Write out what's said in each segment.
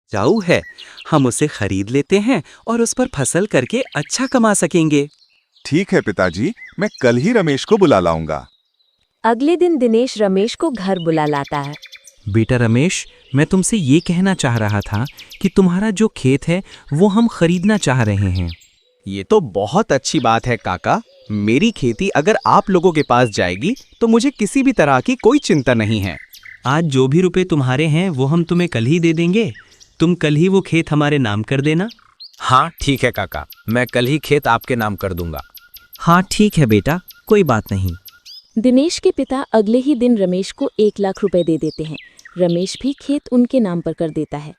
उपजाऊ है, हम उसे खरीद लेते हैं और उस पर फसल करके अच्छा कमा सकेंगे। ठीक है पिताजी, मैं कल ही रमेश को बुला लाऊंगा। अगले दिन दिनेश रमेश को घर बुला लाता है। बेटा रमेश, मैं तुमसे ये कहना चाह रहा था कि तुम्हारा जो खेत है वो हम खरीदना चाह रहे हैं। ये तो बहुत अच्छी बात है काका। मेरी खेती अगर आप लोगों के पास जाएगी तो मुझे किसी भी तरह की कोई चिंता नहीं है। आज जो भी रुपए तुम्हारे हैं वो हम तुम्हें कल ही दे देंगे। तुम कल ही वो खेत हमारे नाम कर देना। हाँ ठीक है काका, मैं कल ही खेत आपके नाम कर दूंगा। हाँ ठीक है बेटा, कोई बात नहीं। दिनेश के पिता अगले ही दिन रमेश को 1 लाख रुपए दे देते हैं। रमेश भी खेत उनके नाम पर कर देता है।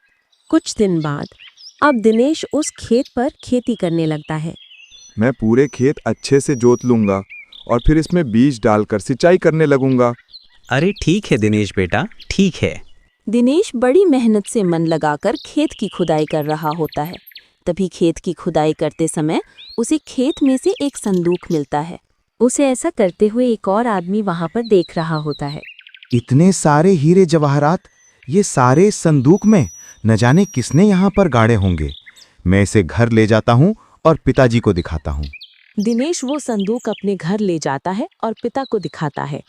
कुछ दिन बाद अब दिनेश उस खेत पर खेती करने लगता है। मैं पूरे खेत अच्छे से जोत लूंगा और फिर इसमें बीज डालकर सिंचाई करने लगूंगा। अरे ठीक है दिनेश बेटा, ठीक है। दिनेश बड़ी मेहनत से मन लगाकर खेत की खुदाई कर रहा होता है। तभी खेत की खुदाई करते समय उसे खेत में से एक संदूक मिलता है। उसे ऐसा करते हुए एक और आदमी वहां पर देख रहा होता है। इतने सारे हीरे जवाहरात, ये सारे संदूक में, न जाने किसने यहाँ पर गाड़े होंगे। मैं इसे घर ले जाता हूँ और पिताजी को दिखाता हूँ। दिनेश वो संदूक अपने घर ले जाता है और पिता को दिखाता है।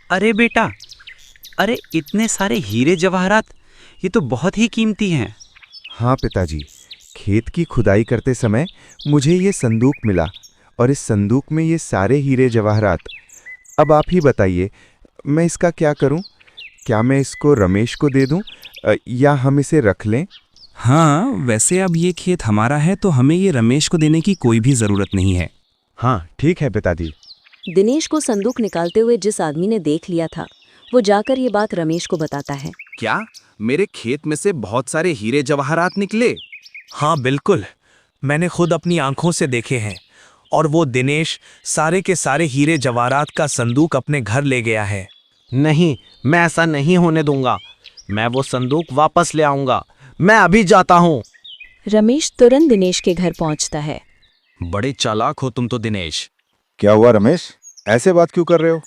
अरे बेटा, अरे इतने सारे हीरे जवाहरात, ये तो बहुत ही कीमती हैं। हाँ पिताजी, खेत की खुदाई करते समय मुझे ये संदूक मिला और इस संदूक में ये सारे हीरे जवाहरात। अब आप ही बताइए, मैं इसका क्या करूं? क्या मैं इसको रमेश को दे दूं या हम इसे रख लें? हाँ, वैसे अब ये खेत हमारा है तो हमें ये रमेश को देने की कोई भी ज़रूरत नहीं है। हाँ ठीक है पिताजी। दिनेश को संदूक निकालते हुए जिस आदमी ने देख लिया था, वो जाकर ये बात रमेश को बताता है। क्या मेरे खेत में से बहुत सारे हीरे जवाहरात निकले? हाँ बिल्कुल, मैंने खुद अपनी आंखों से देखे हैं और वो दिनेश सारे के सारे हीरे जवाहरात का संदूक अपने घर ले गया है। नहीं, मैं ऐसा नहीं होने दूंगा। मैं वो संदूक वापस ले आऊंगा। मैं अभी जाता हूँ। रमेश तुरंत दिनेश के घर पहुंचता है। बड़े चालाक हो तुम तो दिनेश। क्या हुआ रमेश, ऐसे बात क्यों कर रहे हो?